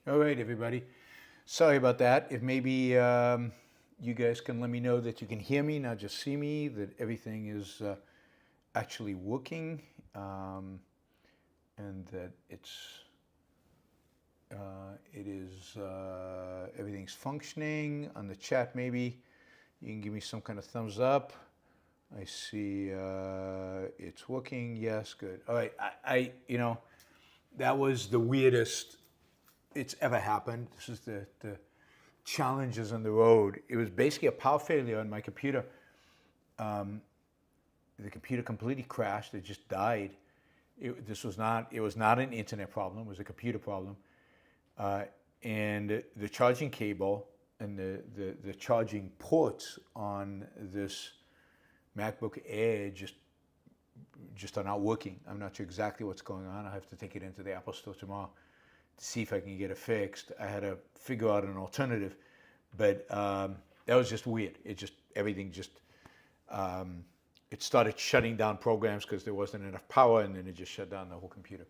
All right, everybody. Sorry about that. If maybe you guys can let me know that you can hear me, not just see me, that everything is actually working, and that everything's functioning. On the chat, maybe you can give me some kind of thumbs up. I see it's working. Yes, good. All right. That was the weirdest it's ever happened. This is the challenges on the road. It was basically a power failure on my computer. The computer completely crashed. It just died. It was not an internet problem. It was a computer problem. And the charging cable and the charging ports on this MacBook Air just are not working. I'm not sure exactly what's going on. I have to take it into the Apple Store tomorrow to see if I can get it fixed. I had to figure out an alternative, but that was just weird. Everything it started shutting down programs because there wasn't enough power, and then it just shut down the whole computer.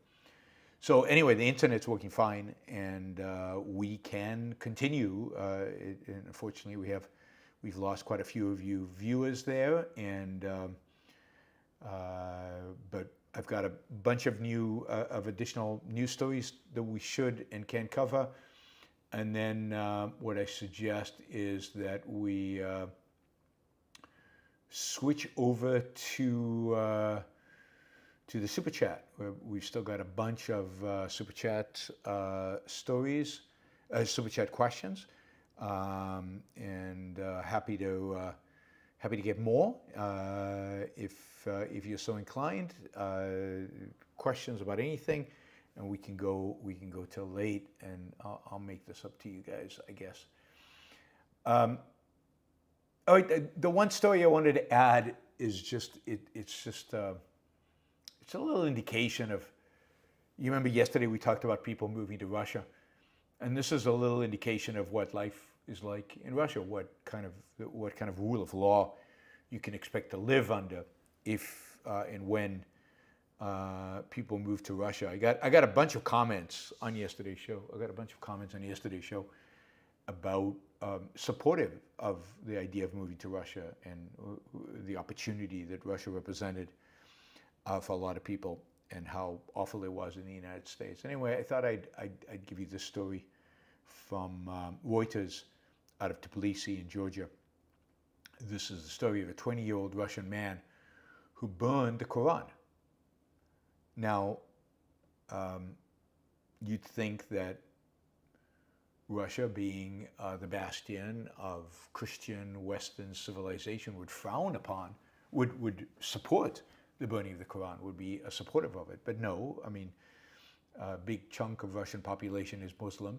So anyway, the internet's working fine, and we can continue. And unfortunately, we've lost quite a few of you viewers there, and but I've got a bunch of additional news stories that we should and can cover. And then what I suggest is that we switch over to the super chat, where we've still got a bunch of super chat stories, super chat questions, and happy to get more if you're so inclined. Questions about anything, and we can go till late, and I'll make this up to you guys, I guess. All right, the one story I wanted to add is it's a little indication of. You remember yesterday we talked about people moving to Russia, and this is a little indication of what life is like in Russia, what kind of rule of law you can expect to live under if and when people move to Russia. I got a bunch of comments on yesterday's show. About supportive of the idea of moving to Russia and the opportunity that Russia represented for a lot of people, and how awful it was in the United States. Anyway, I thought I'd give you this story from Reuters out of Tbilisi in Georgia. This is the story of a 20-year-old Russian man who burned the Quran. Now, you'd think that Russia, being the bastion of Christian Western civilization, would frown upon, would support the burning of the Quran, would be supportive of it. But no, I mean, a big chunk of Russian population is Muslim,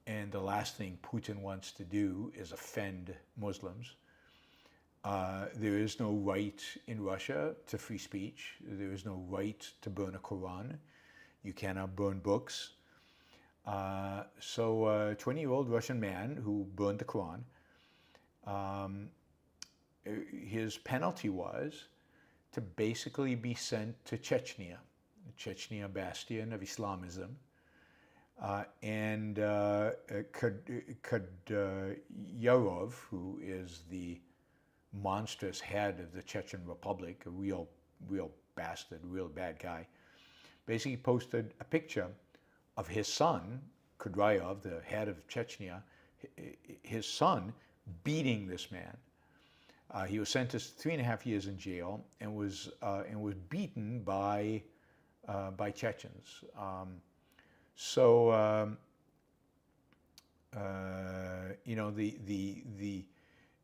and the last thing Putin wants to do is offend Muslims. There is no right in Russia to free speech. There is no right to burn a Quran. You cannot burn books. So a 20-year-old Russian man who burned the Quran, his penalty was to basically be sent to Chechnya, the Chechnya bastion of Islamism, and Kadyrov, who is the monstrous head of the Chechen Republic, a real bastard, real bad guy, basically posted a picture of his son, Kadyrov, the head of Chechnya, his son beating this man. He was sentenced to 3.5 years in jail and was beaten by Chechens. The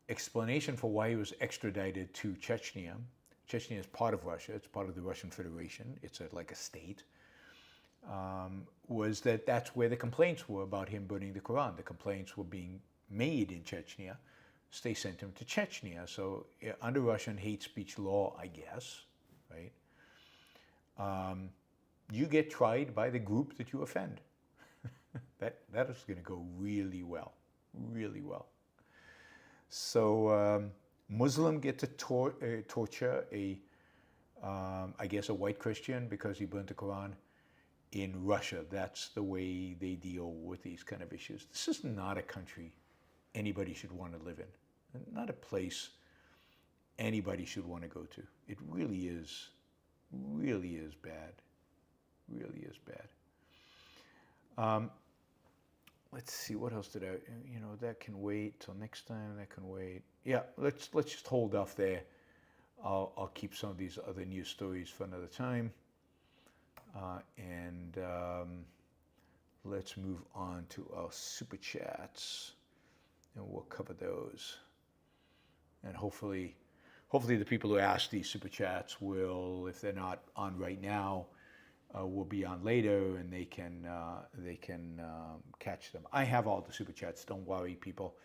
explanation for why he was extradited to Chechnya. Chechnya is part of Russia. It's part of the Russian Federation. It's like a state. Was that's where the complaints were about him burning the Quran. The complaints were being made in Chechnya. So they sent him to Chechnya. So under Russian hate speech law, I guess, right? You get tried by the group that you offend. that is going to go really well, really well. So Muslim get to torture I guess a white Christian because he burnt the Quran. in Russia. That's the way they deal with these kind of issues. This is not a country anybody should want to live in, not a place anybody should want to go to. It really is bad, really is bad. Let's see, what else did I, that can wait till next time, that can wait. Yeah, let's just hold off there. I'll keep some of these other news stories for another time. And let's move on to our super chats, and we'll cover those. And hopefully the people who ask these super chats will, if they're not on right now, will be on later, and they can catch them. I have all the super chats. Don't worry, people.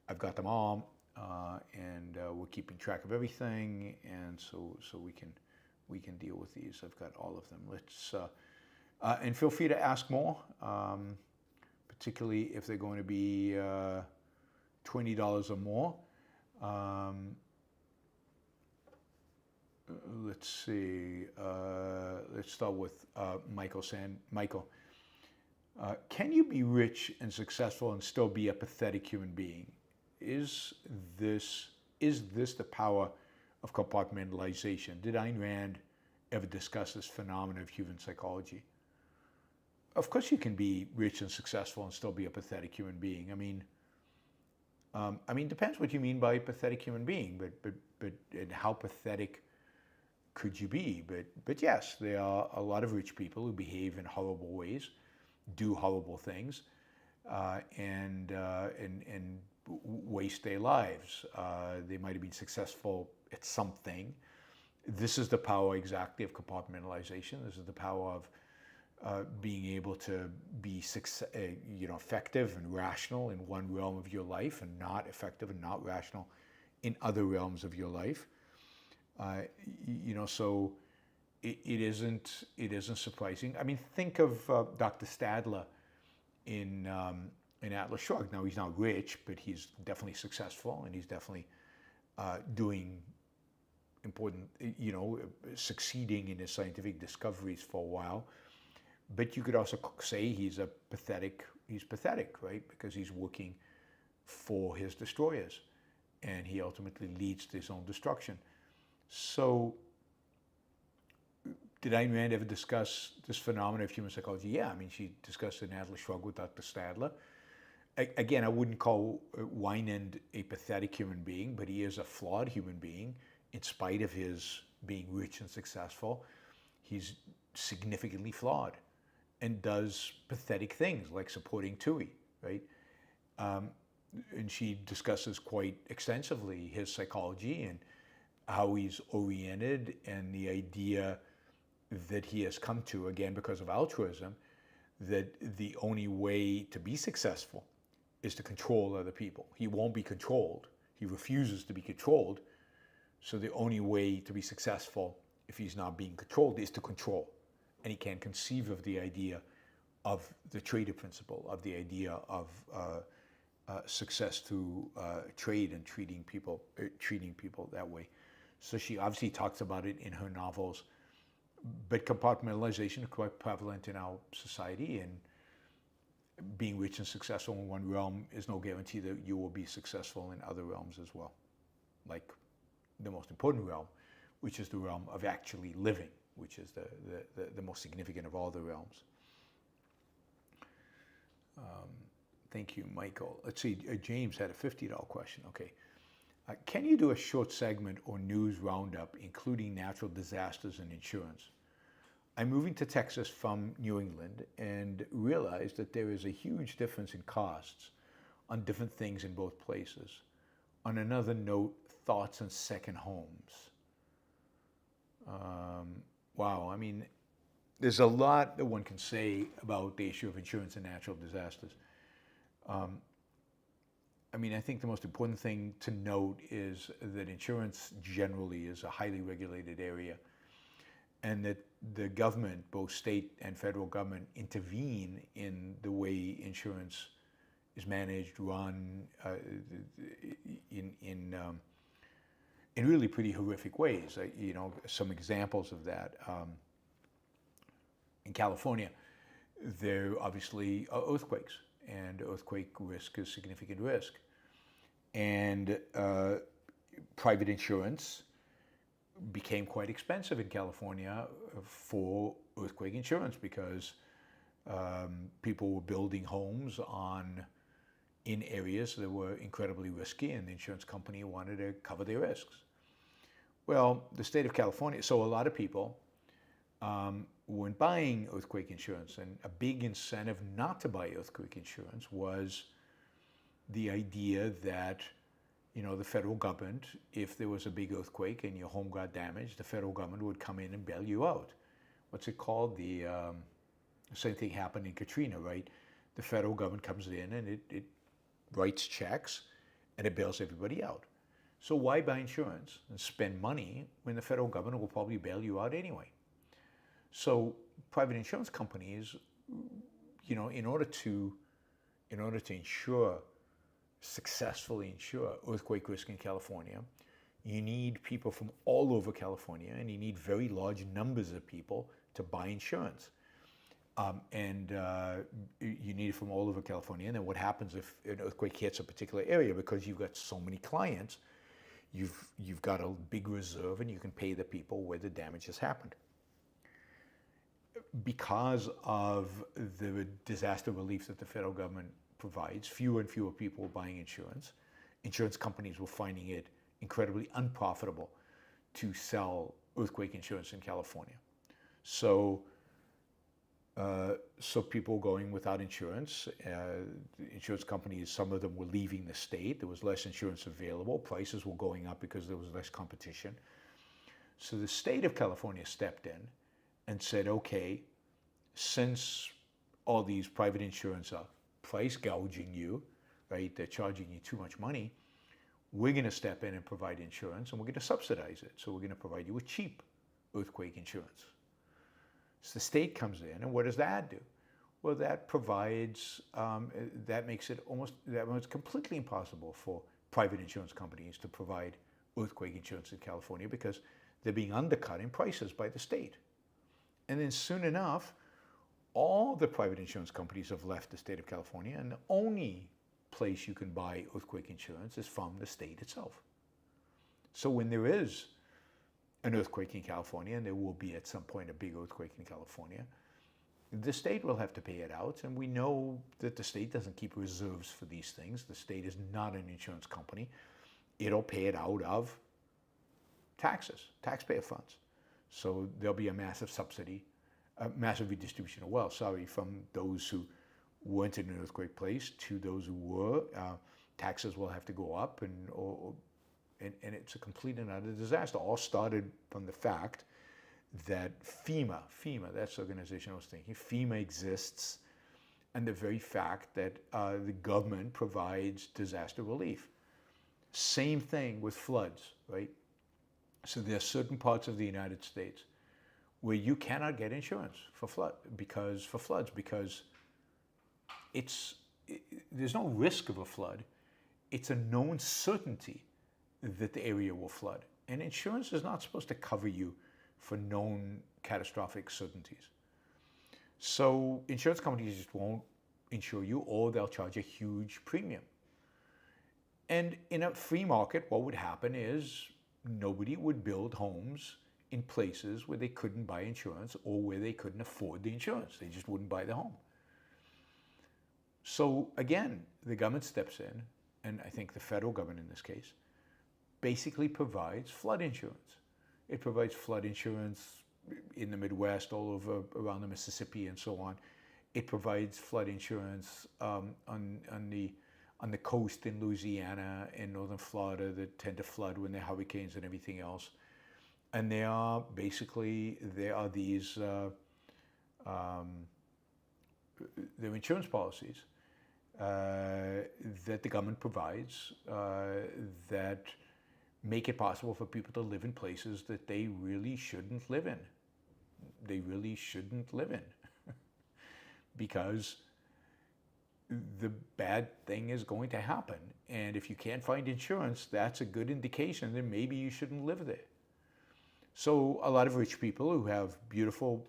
I've got them all, and we're keeping track of everything, and so we can deal with these. I've got all of them. Let's and feel free to ask more, particularly if they're going to be $20 or more. Let's see. Let's start with Michael. Michael, can you be rich and successful and still be a pathetic human being? Is this the power of compartmentalization? Did Ayn Rand ever discuss this phenomenon of human psychology? Of course, you can be rich and successful and still be a pathetic human being. I mean, depends what you mean by pathetic human being, but and how pathetic could you be? But yes, there are a lot of rich people who behave in horrible ways, do horrible things, and waste their lives. They might have been successful at something. This is the power exactly of compartmentalization. This is the power of being able to be effective and rational in one realm of your life, and not effective and not rational in other realms of your life. So it isn't surprising. I mean, think of Dr. Stadler in Atlas Shrugged. Now, he's not rich, but he's definitely successful, and he's definitely doing important, succeeding in his scientific discoveries for a while. But you could also say he's pathetic, right? Because he's working for his destroyers, and he ultimately leads to his own destruction. So, did Ayn Rand ever discuss this phenomenon of human psychology? Yeah, I mean, she discussed it in Atlas Shrugged with Dr. Stadler. Again, I wouldn't call Winand a pathetic human being, but he is a flawed human being. In spite of his being rich and successful, he's significantly flawed and does pathetic things like supporting TUI, right? And she discusses quite extensively his psychology and how he's oriented, and the idea that he has come to, again, because of altruism, that the only way to be successful is to control other people. He won't be controlled. He refuses to be controlled. So the only way to be successful, if he's not being controlled, is to control. And he can't conceive of the idea of the trader principle, of the idea of success through trade and treating people that way. So she obviously talks about it in her novels, but compartmentalization is quite prevalent in our society, and being rich and successful in one realm is no guarantee that you will be successful in other realms as well. Like the most important realm, which is the realm of actually living, which is the most significant of all the realms. Thank you, Michael. Let's see, James had a $50 question. Okay. Can you do a short segment or news roundup, including natural disasters and insurance? I'm moving to Texas from New England and realized that there is a huge difference in costs on different things in both places. On another note, thoughts on second homes. Wow, I mean, there's a lot that one can say about the issue of insurance and natural disasters. I mean, I think the most important thing to note is that insurance generally is a highly regulated area, and that the government, both state and federal government, intervene in the way insurance is managed, run, in really pretty horrific ways. Some examples of that. In California, there obviously are earthquakes, and earthquake risk is significant risk. And private insurance became quite expensive in California for earthquake insurance because people were building homes in areas that were incredibly risky, and the insurance company wanted to cover their risks. Well, the state of California, so a lot of people weren't buying earthquake insurance, and a big incentive not to buy earthquake insurance was the idea that, the federal government, if there was a big earthquake and your home got damaged, the federal government would come in and bail you out. What's it called? The same thing happened in Katrina, right? The federal government comes in and it writes checks and it bails everybody out. So why buy insurance and spend money when the federal government will probably bail you out anyway? So private insurance companies, in order to successfully insure earthquake risk in California, you need people from all over California, and you need very large numbers of people to buy insurance. You need it from all over California. And then what happens if an earthquake hits a particular area? Because you've got so many clients, you've got a big reserve, and you can pay the people where the damage has happened. Because of the disaster relief that the federal government provides, fewer and fewer people were buying insurance. Insurance companies were finding it incredibly unprofitable to sell earthquake insurance in California. So people going without insurance. Insurance companies, some of them were leaving the state. There was less insurance available. Prices were going up because there was less competition. So the state of California stepped in and said, okay, since all these private insurance are price gouging you, right? They're charging you too much money. We're going to step in and provide insurance, and we're going to subsidize it. So we're going to provide you with cheap earthquake insurance. So the state comes in, and what does that do? Well, that provides, that makes it completely impossible for private insurance companies to provide earthquake insurance in California because they're being undercut in prices by the state. And then soon enough, all the private insurance companies have left the state of California, and the only place you can buy earthquake insurance is from the state itself. So when there is an earthquake in California, and there will be at some point a big earthquake in California, the state will have to pay it out, and we know that the state doesn't keep reserves for these things. The state is not an insurance company. It'll pay it out of taxes, taxpayer funds. So there'll be a massive subsidy, a massive redistribution of wealth, from those who weren't in an earthquake place to those who were. Taxes will have to go up, and it's a complete and utter disaster. All started from the fact that FEMA, that's the organization I was thinking, FEMA exists, and the very fact that the government provides disaster relief. Same thing with floods, right? So there are certain parts of the United States where you cannot get insurance for floods because there's no risk of a flood. It's a known certainty that the area will flood. And insurance is not supposed to cover you for known catastrophic certainties. So insurance companies just won't insure you, or they'll charge a huge premium. And in a free market, what would happen is nobody would build homes in places where they couldn't buy insurance or where they couldn't afford the insurance. They just wouldn't buy the home. So again, the government steps in, and I think the federal government in this case, basically provides flood insurance. It provides flood insurance in the Midwest, all over around the Mississippi and so on. It provides flood insurance on the coast in Louisiana and northern Florida that tend to flood when there are hurricanes and everything else. And there are these insurance policies that the government provides that make it possible for people to live in places that they really shouldn't live in. They really shouldn't live in because the bad thing is going to happen. And if you can't find insurance, that's a good indication that maybe you shouldn't live there. So a lot of rich people who have beautiful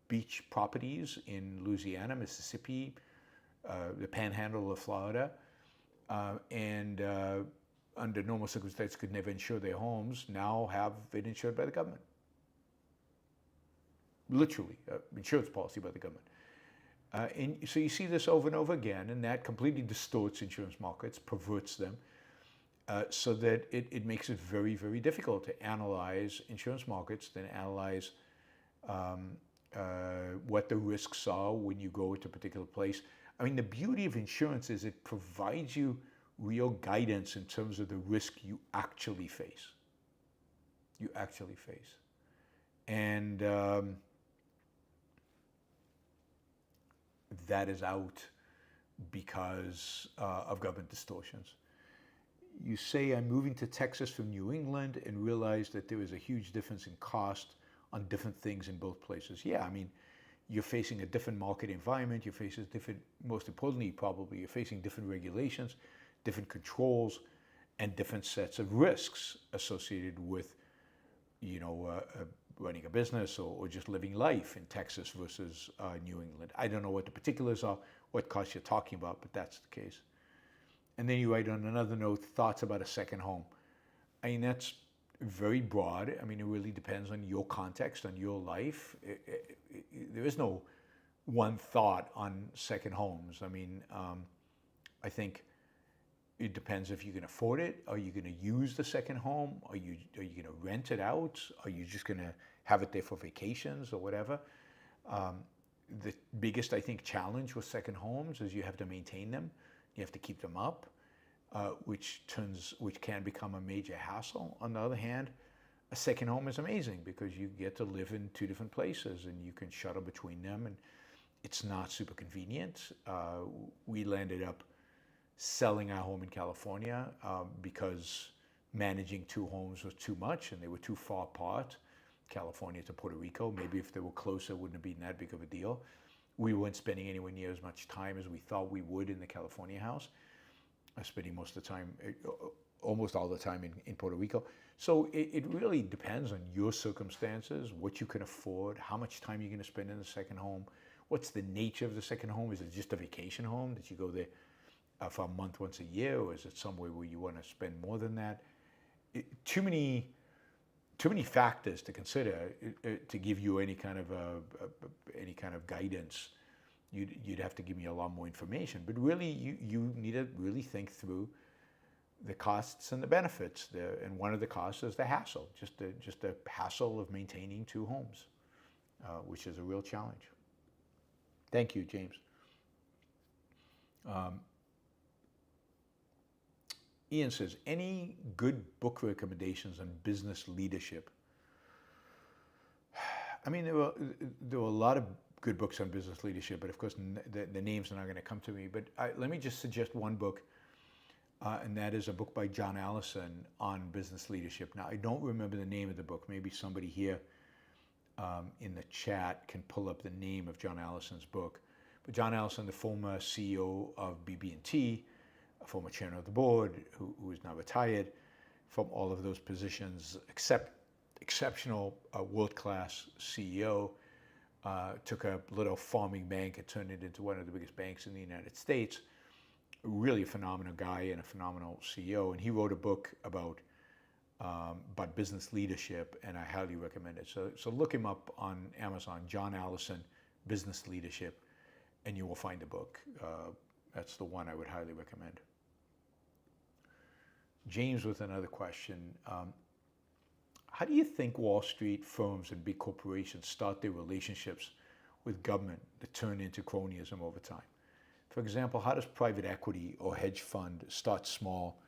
beach properties in Louisiana, Mississippi, the panhandle of Florida, and under normal circumstances could never insure their homes, now have it insured by the government. Literally, insurance policy by the government. And so you see this over and over again, and that completely distorts insurance markets, perverts them, so that it makes it very, very difficult to analyze insurance markets, then analyze what the risks are when you go to a particular place. I mean, the beauty of insurance is it provides you real guidance in terms of the risk you actually face. You actually face. And that is out because of government distortions. You say, I'm moving to Texas from New England and realize that there is a huge difference in cost on different things in both places. Yeah, I mean, you're facing a different market environment, you're facing different, most importantly probably, you're facing different regulations, different controls, and different sets of risks associated with, you know, running a business or just living life in Texas versus New England. I don't know what the particulars are, what costs you're talking about, but that's the case. And then you write on another note, thoughts about a second home. I mean, that's very broad. I mean, it really depends on your context, on your life. There is no one thought on second homes. I mean, I think it depends if you can afford it. Are you going to use the second home? Are you going to rent it out? Are you just going to have it there for vacations or whatever? The biggest, I think, challenge with second homes is you have to maintain them. You have to keep them up, which can become a major hassle. On the other hand, a second home is amazing because you get to live in two different places and you can shuttle between them, and it's not super convenient. We landed up selling our home in California because managing two homes was too much and they were too far apart, California to Puerto Rico. Maybe if they were closer, it wouldn't have been that big of a deal. We weren't spending anywhere near as much time as we thought we would in the California house. Spending most of the time, almost all the time in Puerto Rico. So it really depends on your circumstances, what you can afford, how much time you're going to spend in the second home, what's the nature of the second home. Is it just a vacation home that you go there for a month once a year, or is it somewhere where you want to spend more than that? Too many factors to consider to give you any kind of guidance. You'd have to give me a lot more information. But really, you need to really think through the costs and the benefits. And one of the costs is the hassle, just the hassle of maintaining two homes, which is a real challenge. Thank you, James. Ian says, any good book recommendations on business leadership? I mean, there were a lot of good books on business leadership, but of course the names are not going to come to me. But let me just suggest one book, and that is a book by John Allison on business leadership. Now, I don't remember the name of the book. Maybe somebody here in the chat can pull up the name of John Allison's book. But John Allison, the former CEO of BB&T, a former chairman of the board, who is now retired from all of those positions, exceptional world-class CEO, took a little farming bank and turned it into one of the biggest banks in the United States. Really a phenomenal guy and a phenomenal CEO. And he wrote a book about business leadership, and I highly recommend it. So look him up on Amazon, John Allison, Business Leadership, and you will find the book. That's the one I would highly recommend. James with another question. How do you think Wall Street firms and big corporations start their relationships with government that turn into cronyism over time? For example, how does private equity or hedge fund start small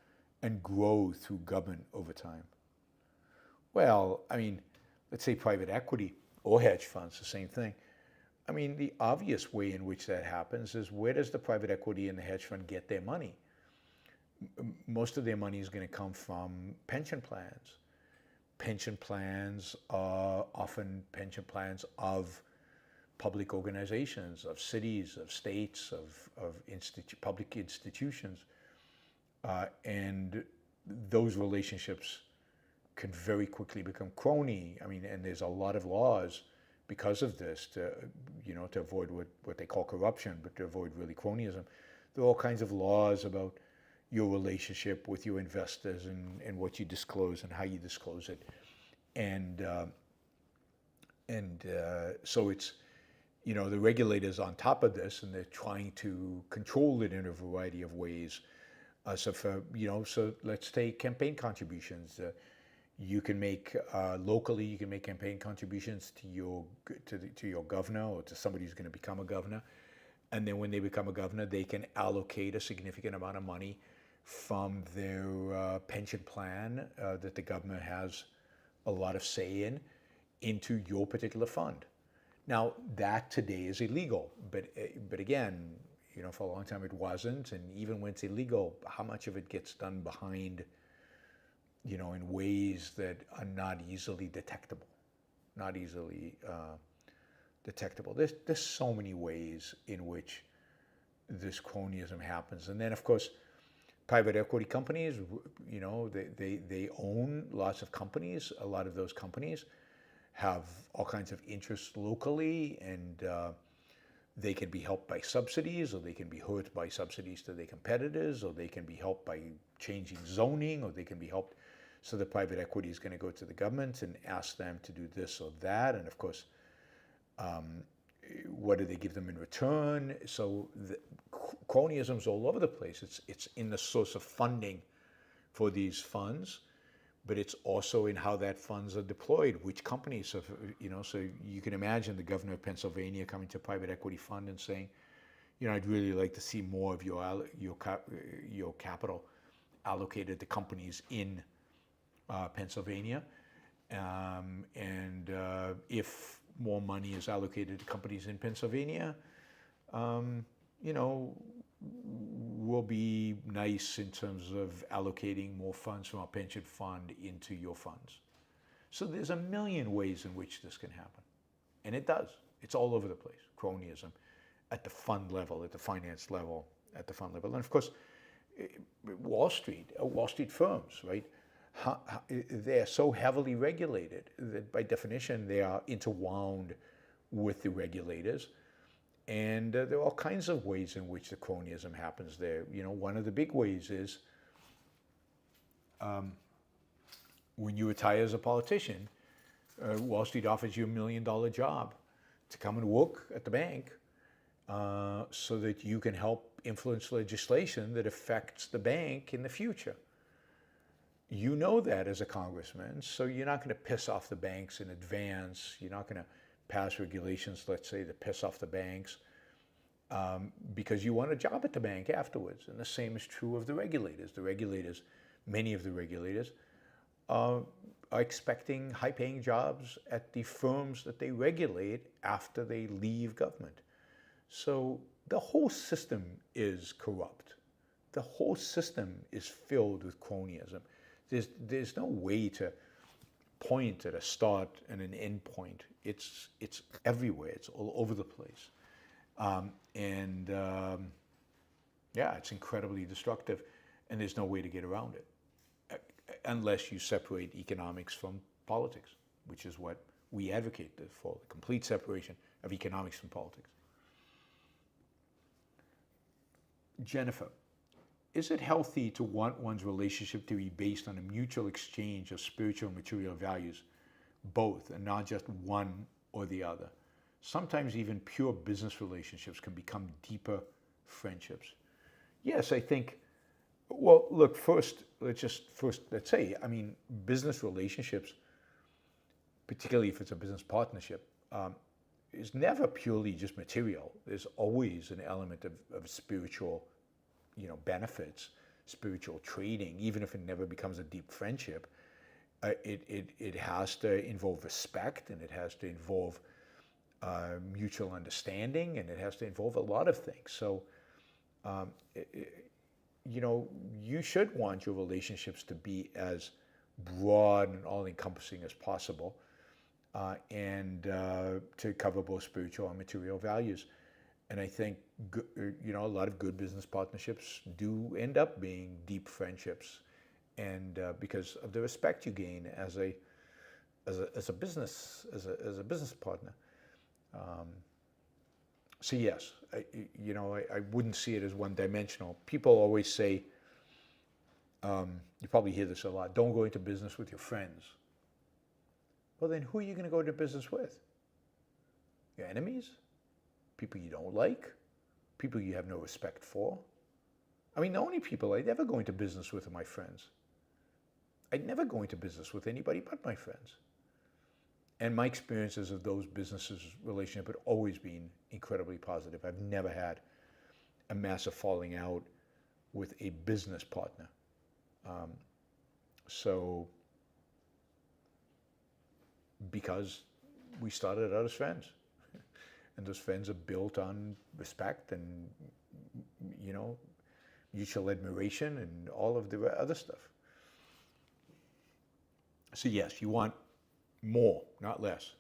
and grow through government over time? Well, I mean, let's say private equity or hedge funds, the same thing. I mean, the obvious way in which that happens is, where does the private equity and the hedge fund get their money? Most of their money is going to come from pension plans. Pension plans are often pension plans of public organizations, of cities, of states, of public institutions. And those relationships can very quickly become crony. I mean, and there's a lot of laws because of this, to to avoid what they call corruption, but to avoid really cronyism. There are all kinds of laws about your relationship with your investors and what you disclose and how you disclose it, and so it's the regulators on top of this, and they're trying to control it in a variety of ways. So let's take campaign contributions. You can make locally. You can make campaign contributions to your governor or to somebody who's going to become a governor, and then when they become a governor, they can allocate a significant amount of money from their pension plan that the governor has a lot of say in into your particular fund. Now that today is illegal, but again, for a long time it wasn't, and even when it's illegal, how much of it gets done behind, in ways that are not easily detectable, There's so many ways in which this cronyism happens, and then of course, private equity companies, they own lots of companies. A lot of those companies have all kinds of interests locally, and they can be helped by subsidies, or they can be hurt by subsidies to their competitors, or they can be helped by changing zoning, or they can be helped. So the private equity is going to go to the government and ask them to do this or that, and of course, what do they give them in return? So cronyism's all over the place. It's in the source of funding for these funds, but it's also in how that funds are deployed, which companies. So you can imagine the governor of Pennsylvania coming to a private equity fund and saying, I'd really like to see more of your capital allocated to companies in Pennsylvania, and if more money is allocated to companies in Pennsylvania, will be nice in terms of allocating more funds from our pension fund into your funds. So there's a million ways in which this can happen. And it does. It's all over the place, cronyism, at the fund level, at the finance level, at the fund level. And of course, Wall Street firms, right? They're so heavily regulated that by definition they are interwound with the regulators. And there are all kinds of ways in which the cronyism happens there. One of the big ways is when you retire as a politician, Wall Street offers you $1 million job to come and work at the bank so that you can help influence legislation that affects the bank in the future. You know that as a congressman, so you're not going to piss off the banks in advance. You're not going to pass regulations, let's say, that piss off the banks because you want a job at the bank afterwards. And the same is true of the regulators. Many of the regulators are expecting high-paying jobs at the firms that they regulate after they leave government. So the whole system is corrupt. The whole system is filled with cronyism. There's no way to point at a start and an end point. It's everywhere. It's all over the place, it's incredibly destructive, and there's no way to get around it unless you separate economics from politics, which is what we advocate for: the complete separation of economics from politics. Jennifer, is it healthy to want one's relationship to be based on a mutual exchange of spiritual and material values, both, and not just one or the other? Sometimes even pure business relationships can become deeper friendships. Yes, I think, well, look, let's say, business relationships, particularly if it's a business partnership, is never purely just material. There's always an element of spiritual benefits, spiritual trading. Even if it never becomes a deep friendship, it has to involve respect, and it has to involve mutual understanding, and it has to involve a lot of things. So, you should want your relationships to be as broad and all-encompassing as possible, and to cover both spiritual and material values. And I think, a lot of good business partnerships do end up being deep friendships, and because of the respect you gain as a business partner. So yes, I wouldn't see it as one-dimensional. People always say, you probably hear this a lot, don't go into business with your friends. Well, then who are you going to go into business with? Your enemies? People you don't like? People you have no respect for? I mean, the only people I'd ever go into business with are my friends. I'd never go into business with anybody but my friends. And my experiences of those businesses relationship had always been incredibly positive. I've never had a massive falling out with a business partner. So, because we started out as friends. And those friends are built on respect and, mutual admiration and all of the other stuff. So yes, you want more, not less.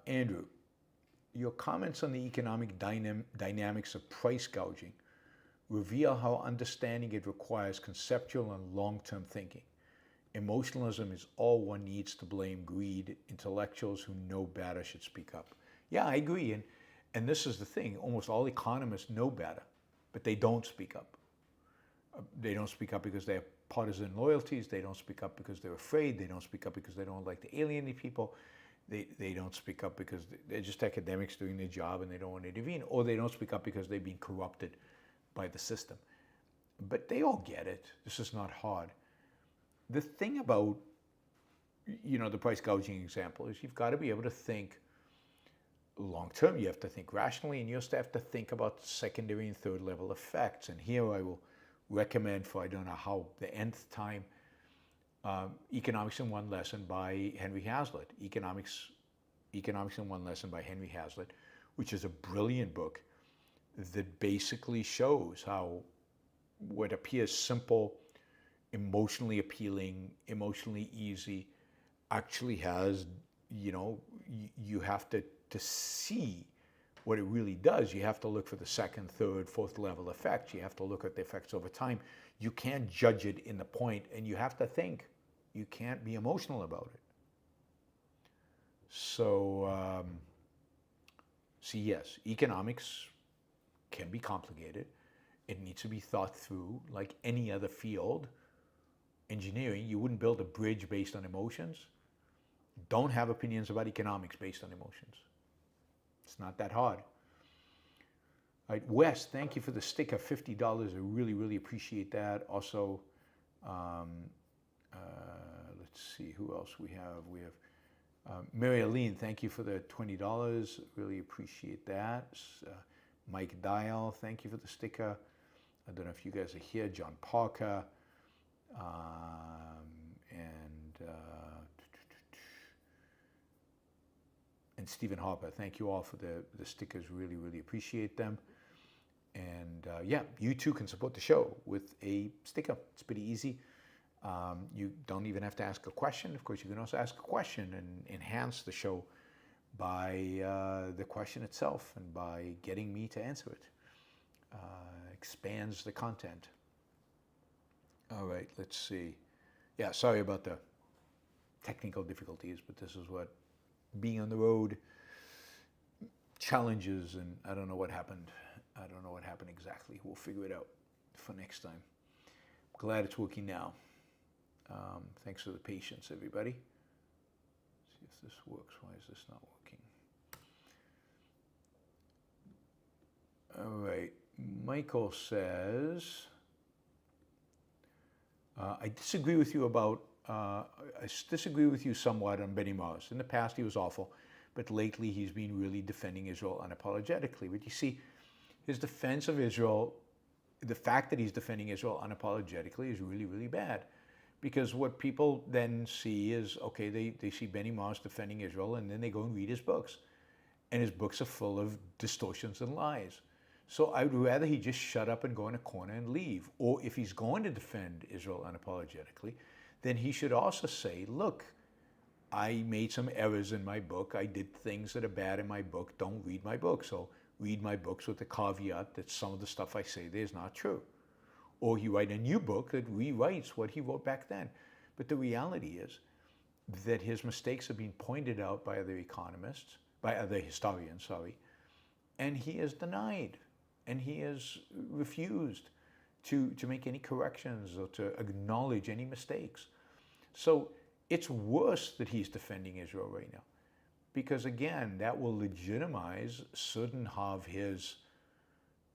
Andrew, your comments on the economic dynamics of price gouging reveal how understanding it requires conceptual and long-term thinking. Emotionalism is all one needs to blame greed. Intellectuals who know better should speak up. Yeah, I agree. And this is the thing. Almost all economists know better, but they don't speak up. They don't speak up because they have partisan loyalties. They don't speak up because they're afraid. They don't speak up because they don't like to alienate people. They don't speak up because they're just academics doing their job and they don't want to intervene. Or they don't speak up because they've been corrupted by the system. But they all get it. This is not hard. The thing about, the price gouging example is you've got to be able to think long term. You have to think rationally, and you also have to think about secondary and third level effects. And here I will recommend for, I don't know how, the nth time, Economics in One Lesson by Henry Hazlitt. Economics in One Lesson by Henry Hazlitt, which is a brilliant book that basically shows how what appears simple, emotionally appealing, emotionally easy, actually has, you have to see what it really does. You have to look for the second, third, fourth level effects. You have to look at the effects over time. You can't judge it in the point, and you have to think. You can't be emotional about it. So, yes, economics can be complicated. It needs to be thought through like any other field. Engineering, you wouldn't build a bridge based on emotions. Don't have opinions about economics based on emotions. It's not that hard. All right, Wes, thank you for the sticker, $50. I really, really appreciate that. Also, let's see who else we have. We have Mary Aline, thank you for the $20. Really appreciate that. Mike Dial, thank you for the sticker. I don't know if you guys are here. John Parker. And Stephen Harper, thank you all for the stickers. Really, really appreciate them. And yeah, you too can support the show with a sticker. It's pretty easy. You don't even have to ask a question. Of course, you can also ask a question and enhance the show by the question itself and by getting me to answer it. Expands the content. All right, let's see. Yeah, sorry about the technical difficulties, but this is what being on the road challenges, and I don't know what happened. I don't know what happened exactly. We'll figure it out for next time. Glad it's working now. Thanks for the patience, everybody. See if this works. Why is this not working? All right. Michael says, I disagree with you about, I disagree with you somewhat on Benny Morris. In the past, he was awful, but lately he's been really defending Israel unapologetically. But you see, his defense of Israel, the fact that he's defending Israel unapologetically is really, really bad. Because what people then see is, okay, they see Benny Morris defending Israel, and then they go and read his books. And his books are full of distortions and lies. So I would rather he just shut up and go in a corner and leave. Or if he's going to defend Israel unapologetically, then he should also say, look, I made some errors in my book. I did things that are bad in my book. Don't read my book. So read my books with the caveat that some of the stuff I say there is not true. Or he write a new book that rewrites what he wrote back then. But the reality is, that his mistakes have been pointed out by other economists, by other historians, sorry, and he has denied, and he has refused to make any corrections or to acknowledge any mistakes. So it's worse that he's defending Israel right now, because again, that will legitimize certain of his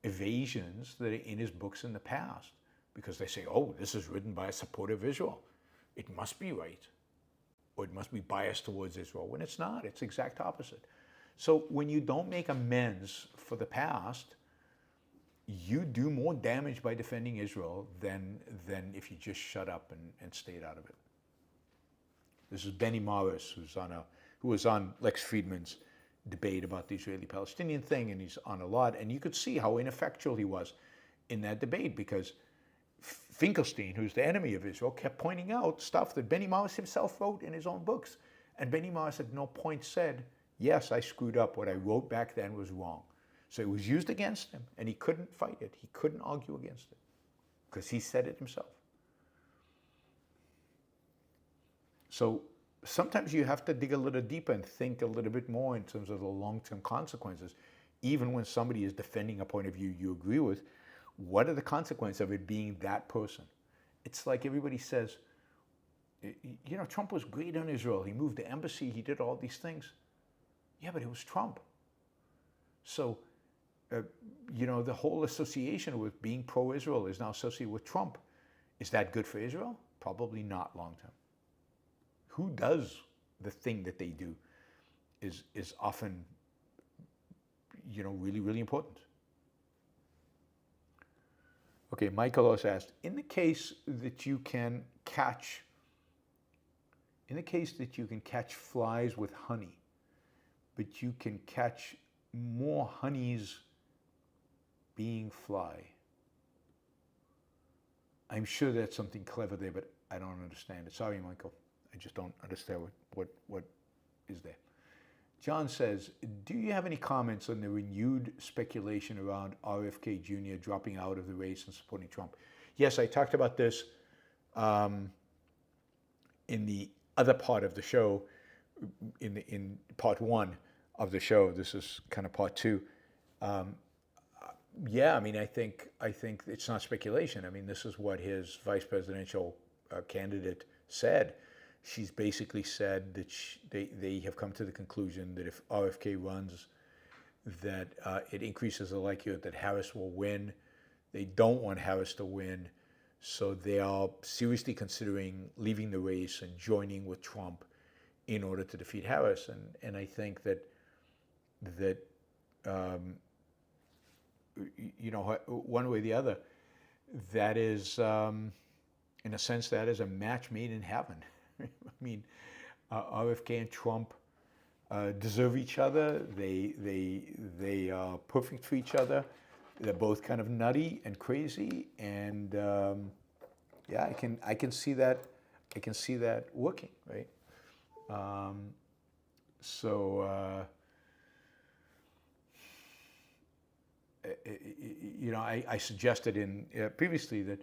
evasions that are in his books in the past, because they say, oh, this is written by a supporter of Israel. It must be right, or it must be biased towards Israel, when it's not. It's the exact opposite. So when you don't make amends for the past, you do more damage by defending Israel than if you just shut up and stayed out of it. This is Benny Morris, who was on Lex Friedman's debate about the Israeli-Palestinian thing, and he's on a lot, and you could see how ineffectual he was in that debate, because Finkelstein, who's the enemy of Israel, kept pointing out stuff that Benny Morris himself wrote in his own books. And Benny Morris at no point said, yes, I screwed up. What I wrote back then was wrong. So it was used against him, and he couldn't fight it. He couldn't argue against it, because he said it himself. So sometimes you have to dig a little deeper and think a little bit more in terms of the long-term consequences. Even when somebody is defending a point of view you agree with, what are the consequences of it being that person? It's like everybody says, you know, Trump was great on Israel. He moved the embassy. He did all these things. Yeah, but it was Trump. So, you know, the whole association with being pro-Israel is now associated with Trump. Is that good for Israel? Probably not long-term. Who does the thing that they do is often, you know, really, really important. Okay, Michael also asked, in the case that you can catch flies with honey, but you can catch more honeys being fly. I'm sure that's something clever there, but I don't understand it. Sorry, Michael. I just don't understand what is there. John says, do you have any comments on the renewed speculation around RFK Jr. dropping out of the race and supporting Trump? Yes, I talked about this in the other part of the show, in part one of the show. This is kind of part two. Yeah, I mean, I think it's not speculation. I mean, this is what his vice presidential candidate said. She's basically said that they have come to the conclusion that if RFK runs, that it increases the likelihood that Harris will win. They don't want Harris to win, so they are seriously considering leaving the race and joining with Trump in order to defeat Harris. And I think that you know, one way or the other, that is, in a sense, that is a match made in heaven. I mean, RFK and Trump deserve each other. They are perfect for each other. They're both kind of nutty and crazy, and yeah, I can see that. I can see that working, right? You know, I suggested in previously that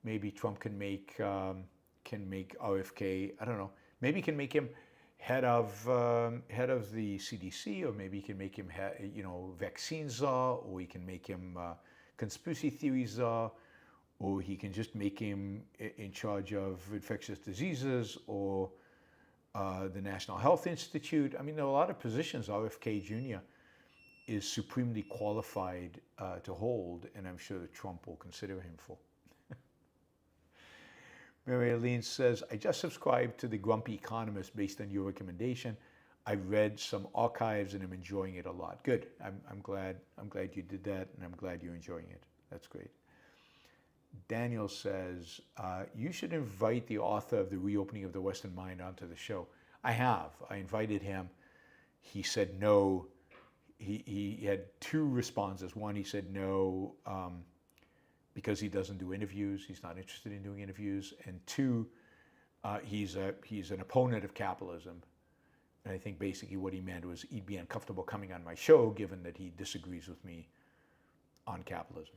maybe Trump can make RFK, I don't know, maybe can make him head of the CDC, or maybe he can make him you know, vaccine czar, or he can make him conspiracy theory czar, or he can just make him in charge of infectious diseases or the National Health Institute. I mean, there are a lot of positions RFK Jr. is supremely qualified to hold, and I'm sure that Trump will consider him for. Mary Aline says, I just subscribed to the Grumpy Economist based on your recommendation. I read some archives and I'm enjoying it a lot. Good. I'm glad you did that, and I'm glad you're enjoying it. That's great. Daniel says, you should invite the author of The Reopening of the Western Mind onto the show. I have. I invited him. He said no. He had two responses. One, he said no because he doesn't do interviews. He's not interested in doing interviews. And two, he's an opponent of capitalism. And I think basically what he meant was he'd be uncomfortable coming on my show given that he disagrees with me on capitalism.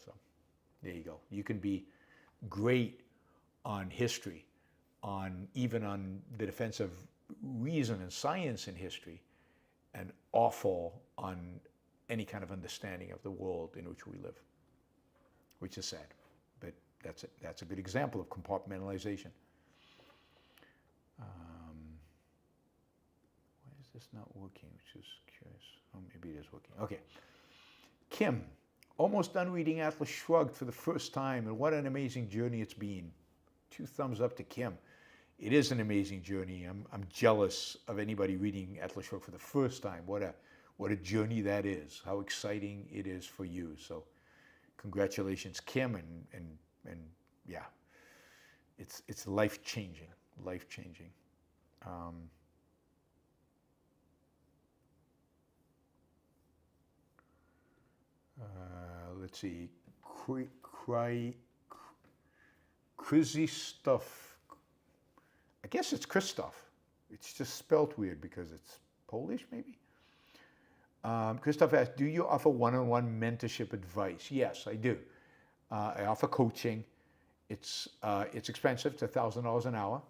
So there you go. You can be great on history, even on the defense of reason and science in history, and awful on any kind of understanding of the world in which we live, which is sad. But that's a good example of compartmentalization. Why is this not working? Which is curious. Oh, maybe it is working. Okay. Kim, almost done reading Atlas Shrugged for the first time, and what an amazing journey it's been. 2 thumbs up to Kim. It is an amazing journey. I'm jealous of anybody reading Atlas Shrugged for the first time. What a journey that is. How exciting it is for you. So congratulations, Kim, and yeah, it's life-changing, life-changing. Let's see, Crazy stuff. I guess it's Christoph. It's just spelled weird because it's Polish, maybe. Christoph asks, do you offer one-on-one mentorship advice? Yes, I do. I offer coaching. It's expensive. It's $1,000 an hour.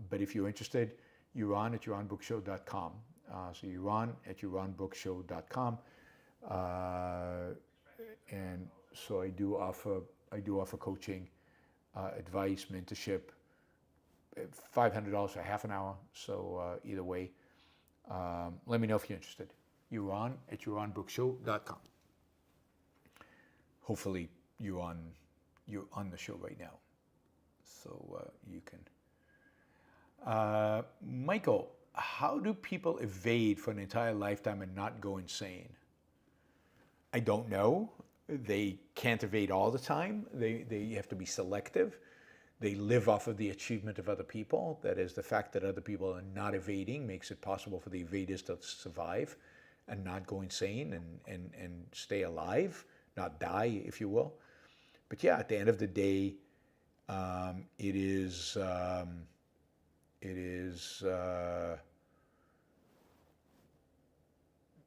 But if you're interested, Yaron at yaronbrookshow.com. So Yaron at yaronbrookshow.com. And so I do offer coaching, advice, mentorship. $500 for half an hour. So either way, let me know if you're interested. Yaron at yaronbrookshow.com. Hopefully you're on the show right now, so you can. Michael, how do people evade for an entire lifetime and not go insane? I don't know. They can't evade all the time. They have to be selective. They live off of the achievement of other people. That is, the fact that other people are not evading makes it possible for the evaders to survive and not go insane and stay alive, not die, if you will. But yeah, at the end of the day, it is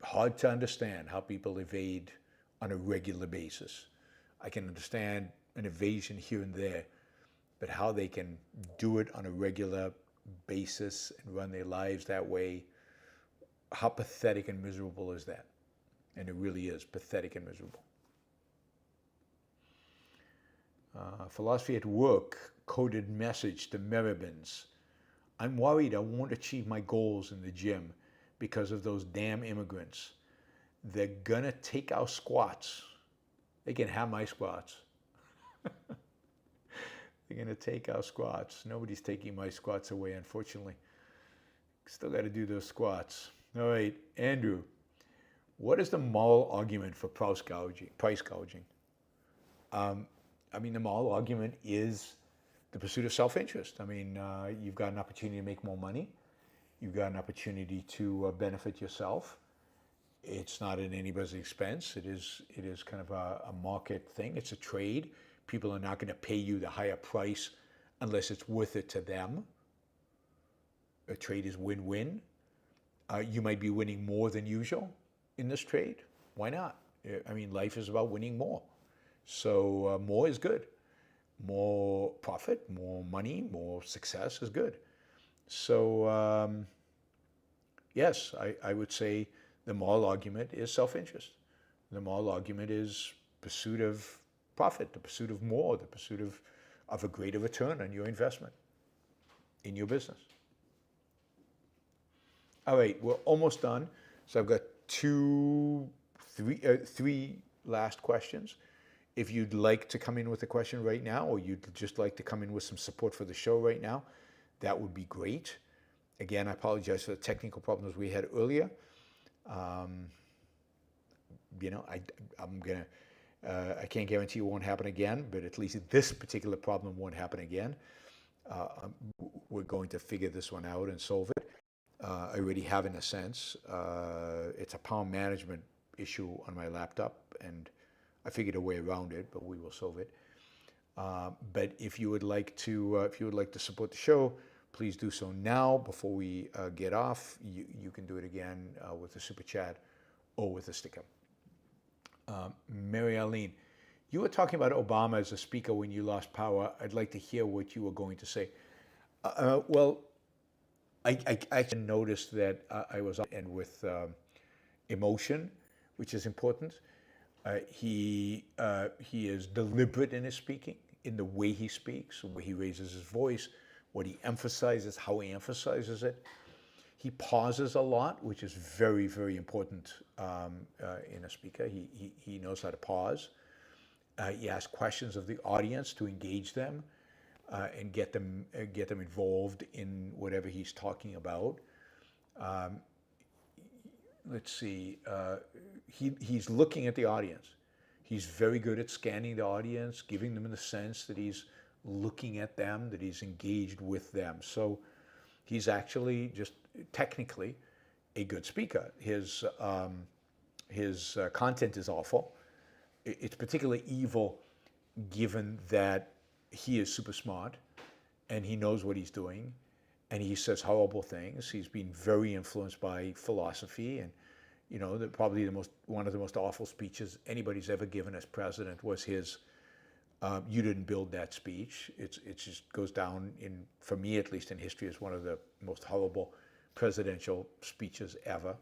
hard to understand how people evade on a regular basis. I can understand an evasion here and there, but how they can do it on a regular basis and run their lives that way, how pathetic and miserable is that? And it really is pathetic and miserable. Philosophy at Work, coded message to maribbens. I'm worried I won't achieve my goals in the gym because of those damn immigrants. They're gonna take our squats. They can have my squats. They're gonna take our squats. Nobody's taking my squats away, unfortunately. Still gotta do those squats. All right, Andrew, what is the moral argument for price gouging? I mean, the moral argument is the pursuit of self-interest. I mean, you've got an opportunity to make more money. You've got an opportunity to benefit yourself. It's not at anybody's expense. It is kind of a market thing. It's a trade. People are not going to pay you the higher price unless it's worth it to them. A trade is win-win. You might be winning more than usual in this trade. Why not? I mean, life is about winning more. So more is good. More profit, more money, more success is good. So yes, I would say the moral argument is self-interest. The moral argument is pursuit of profit, the pursuit of more, the pursuit of a greater return on your investment in your business. All right, we're almost done. So I've got three last questions. If you'd like to come in with a question right now, or you'd just like to come in with some support for the show right now, that would be great. Again, I apologize for the technical problems we had earlier. You know, I can't guarantee it won't happen again, but at least this particular problem won't happen again. We're going to figure this one out and solve it. I already have, in a sense. It's a power management issue on my laptop, and I figured a way around it, but we will solve it. But if you would like to, support the show, please do so now before we get off. You can do it again with a super chat or with a sticker. Mary Arlene, you were talking about Obama as a speaker when you lost power. I'd like to hear what you were going to say. Well, I can notice that I was and with emotion, which is important. He is deliberate in his speaking, in the way he speaks, the way he raises his voice, what he emphasizes, how he emphasizes it. He pauses a lot, which is very, very important in a speaker. He knows how to pause. He asks questions of the audience to engage them and get them involved in whatever he's talking about. Let's see. He's looking at the audience. He's very good at scanning the audience, giving them the sense that he's looking at them, that he's engaged with them. So he's actually just technically a good speaker. His content is awful. It's particularly evil given that he is super smart and he knows what he's doing and he says horrible things. He's been very influenced by philosophy, and probably one of the most awful speeches anybody's ever given as president was his "You didn't build that" speech. It just goes down for me at least, in history as one of the most horrible presidential speeches ever.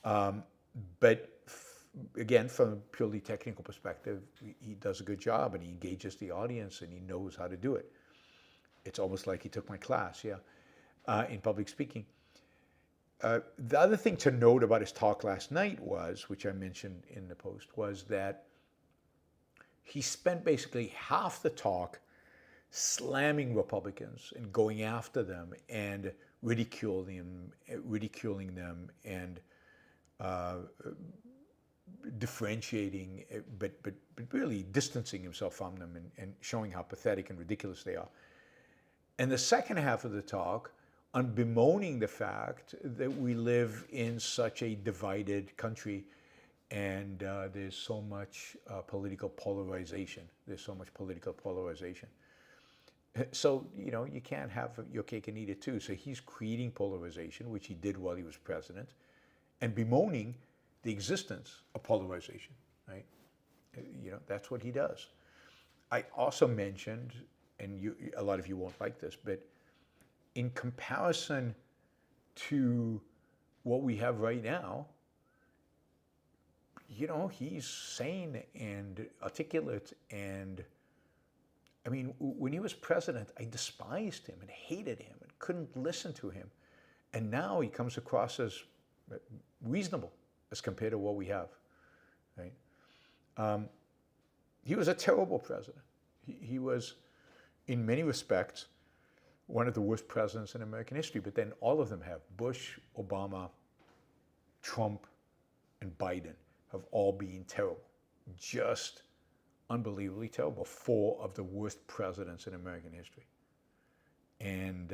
But again, from a purely technical perspective, he does a good job and he engages the audience and he knows how to do it. It's almost like he took my class, in public speaking. The other thing to note about his talk last night was, which I mentioned in the post, was that he spent basically half the talk slamming Republicans and going after them and ridiculing them and differentiating, but really distancing himself from them and showing how pathetic and ridiculous they are. And the second half of the talk, on bemoaning the fact that we live in such a divided country and there's so much political polarization. So, you can't have your cake and eat it too. So he's creating polarization, which he did while he was president, and bemoaning the existence of polarization, right? That's what he does. I also mentioned, and a lot of you won't like this, but in comparison to what we have right now, he's sane and articulate. And I mean, when he was president, I despised him and hated him and couldn't listen to him. And now he comes across as reasonable as compared to what we have, right? He was a terrible president. He was, in many respects, one of the worst presidents in American history, but then all of them have. Bush, Obama, Trump, and Biden have all been terrible. Just unbelievably terrible. 4 of the worst presidents in American history. And,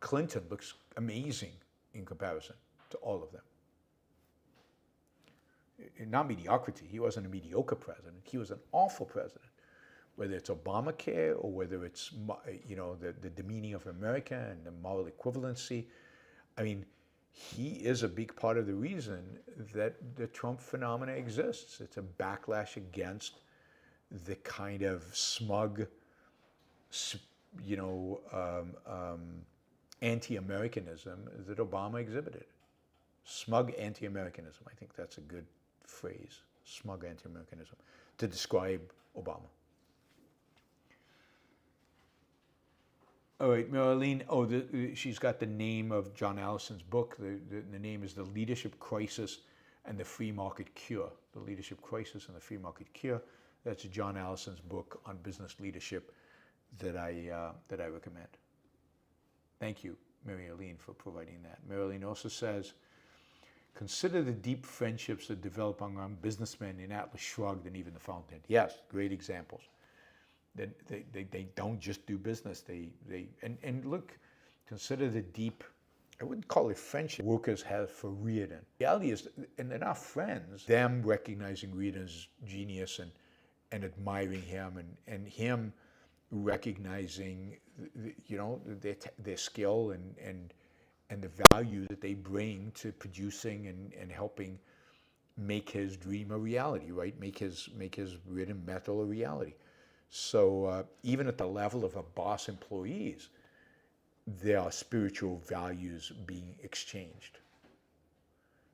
Clinton looks amazing in comparison to all of them. Not mediocrity. He wasn't a mediocre president. He was an awful president. Whether it's Obamacare or whether it's the demeaning of America and the moral equivalency. I mean, he is a big part of the reason that the Trump phenomena exists. It's a backlash against the kind of smug, anti-Americanism that Obama exhibited. Smug anti-Americanism. I think that's a good phrase, smug anti-Americanism, to describe Obama. All right, Marilyn, she's got the name of John Allison's book. The name is The Leadership Crisis and the Free Market Cure. The Leadership Crisis and the Free Market Cure. That's John Allison's book on business leadership that I recommend. Thank you, Mary-Aline, for providing that. Mary-Aline also says, consider the deep friendships that develop among businessmen in Atlas Shrugged and even the Fountainhead. Yes, great examples. They don't just do business. And look, consider the deep, I wouldn't call it friendship, workers have for Reardon. The reality is, and they're not friends, them recognizing Reardon's genius and admiring him and him recognizing, their skill and the value that they bring to producing and helping make his dream a reality, right? Make his written metal a reality. So even at the level of a boss employees, there are spiritual values being exchanged.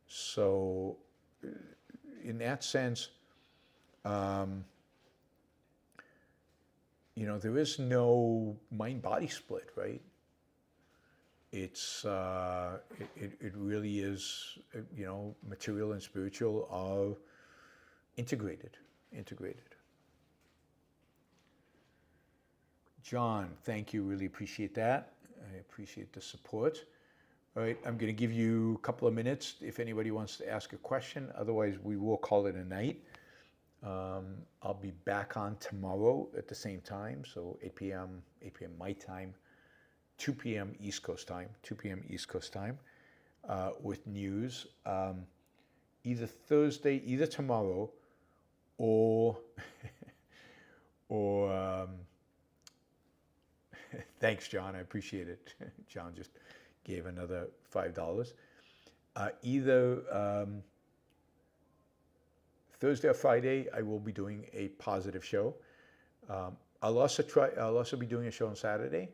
So in that sense, there is no mind-body split, right? It's it really is, material and spiritual are integrated. John, thank you. Really appreciate that. I appreciate the support. All right, I'm going to give you a couple of minutes if anybody wants to ask a question. Otherwise, we will call it a night. I'll be back on tomorrow at the same time, so 8 p.m. my time, 2 p.m. East Coast time, with news. Either tomorrow, or thanks, John. I appreciate it. John just gave another $5. Either Thursday or Friday, I will be doing a positive show. I'll also be doing a show on Saturday.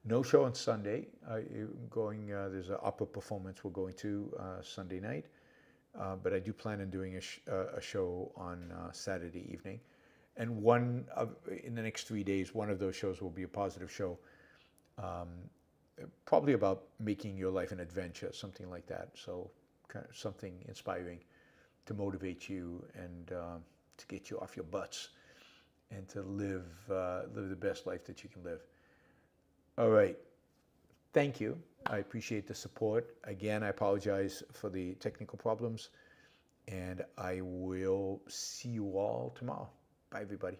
No show on Sunday. There's an opera performance we're going to Sunday night, but I do plan on doing a show on Saturday evening. And in the next 3 days, one of those shows will be a positive show, probably about making your life an adventure, something like that. So kind of something inspiring to motivate you and to get you off your butts and to live the best life that you can live. All right. Thank you. I appreciate the support. Again, I apologize for the technical problems, and I will see you all tomorrow. Bye, everybody.